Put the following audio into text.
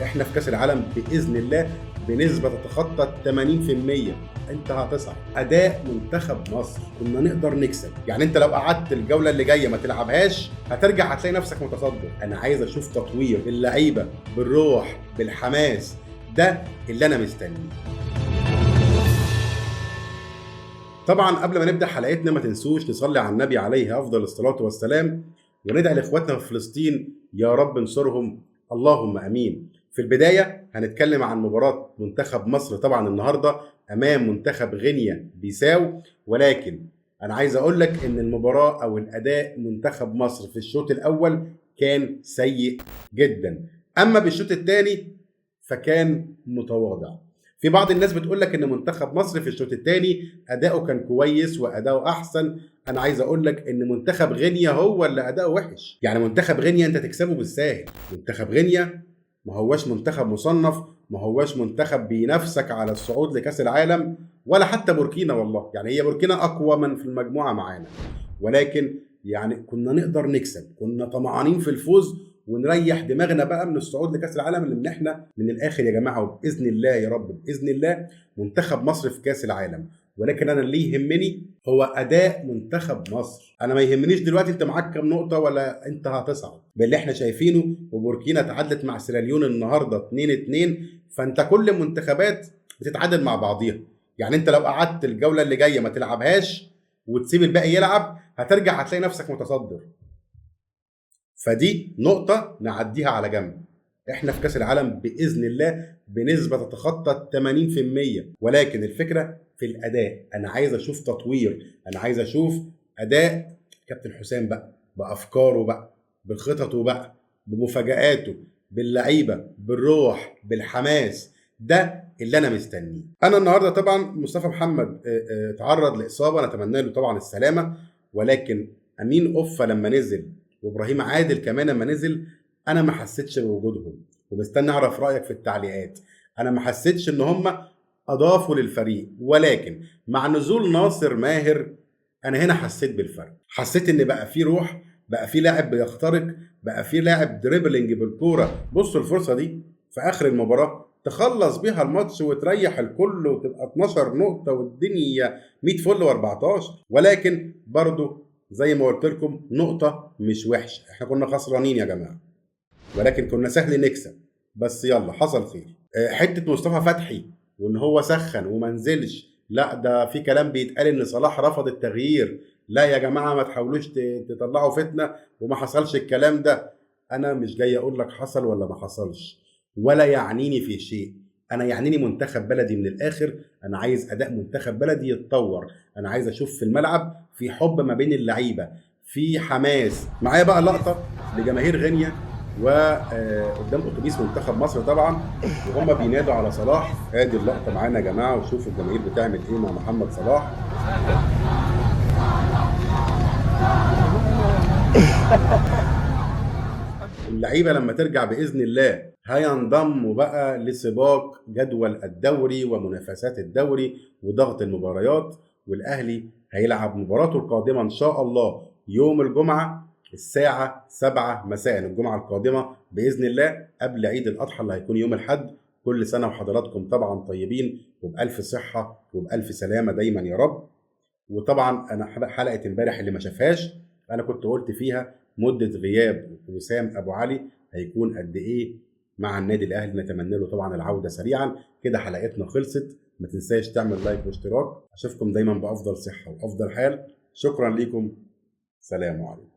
احنا في كاس العالم باذن الله بنسبه تتخطى 80%. انت هتصعد. اداء منتخب مصر كنا نقدر نكسب، يعني انت لو قعدت الجوله اللي جايه ما تلعبهاش هترجع هتلاقي نفسك متصدر. انا عايز اشوف تطوير اللعيبه بالروح بالحماس، ده اللي انا مستنيه. طبعا قبل ما نبدا حلقتنا ما تنسوش نصلي على النبي عليه افضل الصلاه والسلام، وندعي لاخواتنا في فلسطين يا رب انصرهم، اللهم امين. في البدايه هنتكلم عن مباراه منتخب مصر طبعا النهارده امام منتخب غينيا بيساو، ولكن انا عايز اقول لك ان المباراه او الاداء منتخب مصر في الشوط الاول كان سيء جدا، اما بالشوط الثاني فكان متواضع. في بعض الناس بتقول لك ان منتخب مصر في الشوط الثاني اداؤه كان كويس واداؤه احسن. انا عايز اقول لك ان منتخب غينيا هو اللي اداؤه وحش، يعني منتخب غينيا انت تكسبه بالساهل. منتخب غينيا ما هوش منتخب مصنف، ما هوش منتخب بينافسك على الصعود لكاس العالم، ولا حتى بوركينا. والله يعني هي بوركينا اقوى من في المجموعه معانا، ولكن يعني كنا نقدر نكسب، كنا طمعانين في الفوز ونريح دماغنا بقى من الصعود لكاس العالم، لان احنا من الاخر يا جماعه وباذن الله يا رب باذن الله منتخب مصر في كاس العالم. ولكن انا اللي يهمني هو اداء منتخب مصر. انا ما يهمنيش دلوقتي انت معاك كام نقطه ولا انت هتصعد باللي احنا شايفينه. وبوركينا تعادلت مع سيراليون النهارده 2-2، فانت كل المنتخبات بتتعادل مع بعضيها. يعني انت لو قعدت الجوله اللي جايه ما تلعبهاش وتسيب الباقي يلعب هترجع هتلاقي نفسك متصدر. فدي نقطة نعديها على جنب. احنا في كاس العالم باذن الله بنسبة تتخطى 80%، ولكن الفكرة في الاداء. انا عايز اشوف تطوير، انا عايز اشوف اداء كابتن حسام بقى بافكاره بقى بخططه بقى بمفاجآته باللعيبة بالروح بالحماس، ده اللي انا مستنيه. انا النهارده طبعا مصطفى محمد اتعرض لاصابة، نتمنى له طبعا السلامة، ولكن امين اوفا لما نزل وابراهيم عادل كمان لما نزل انا ما حسيتش بوجودهم، ومستني اعرف رايك في التعليقات. انا ما حسيتش ان هم اضافوا للفريق، ولكن مع نزول ناصر ماهر انا هنا حسيت بالفرق. حسيت ان بقى في روح، بقى في لاعب بيخترق، بقى في لاعب دريبلينج بالكوره. بصوا الفرصه دي في اخر المباراه تخلص بيها الماتش وتريح الكل وتبقى 12 نقطه والدنيا 100 فل و14. ولكن برضو زي ما قلت لكم نقطة مش وحشة، احنا كنا خسرانين يا جماعة ولكن كنا سهل نكسب، بس يلا حصل خير. حتة مصطفى فتحي وان هو سخن وما نزلش، لا ده في كلام بيتقال ان صلاح رفض التغيير. لا يا جماعة ما تحاولوش تطلعوا فتنة، وما حصلش الكلام ده. انا مش جاي اقول لك حصل ولا ما حصلش، ولا يعنيني في شيء. انا يعنيني منتخب بلدي من الاخر. انا عايز اداء منتخب بلدي يتطور، انا عايز اشوف في الملعب في حب ما بين اللعيبه، في حماس. معايا بقى لقطه لجماهير غينيا وقدام اتوبيس منتخب مصر طبعا وهم بينادوا على صلاح. ادي اللقطه معانا يا جماعه، وشوفوا الجماهير بتعمل ايه مع محمد صلاح. اللعيبه لما ترجع باذن الله هينضموا بقى لسباق جدول الدوري ومنافسات الدوري وضغط المباريات، والاهلي هيلعب مباراته القادمه ان شاء الله يوم الجمعه الساعه 7 مساء، الجمعه القادمه باذن الله قبل عيد الاضحى اللي هيكون يوم الاحد. كل سنه وحضراتكم طبعا طيبين وبالف صحه وبالف سلامه دايما يا رب. وطبعا انا حلقه امبارح اللي ما شافهاش انا كنت قلت فيها مده غياب وسام ابو علي هيكون قد ايه مع النادي الاهلي. نتمنى له طبعا العوده سريعا. كده حلقتنا خلصت، ما تنساش تعمل لايك واشتراك. اشوفكم دايما بافضل صحه وافضل حال. شكرا لكم، سلام عليكم.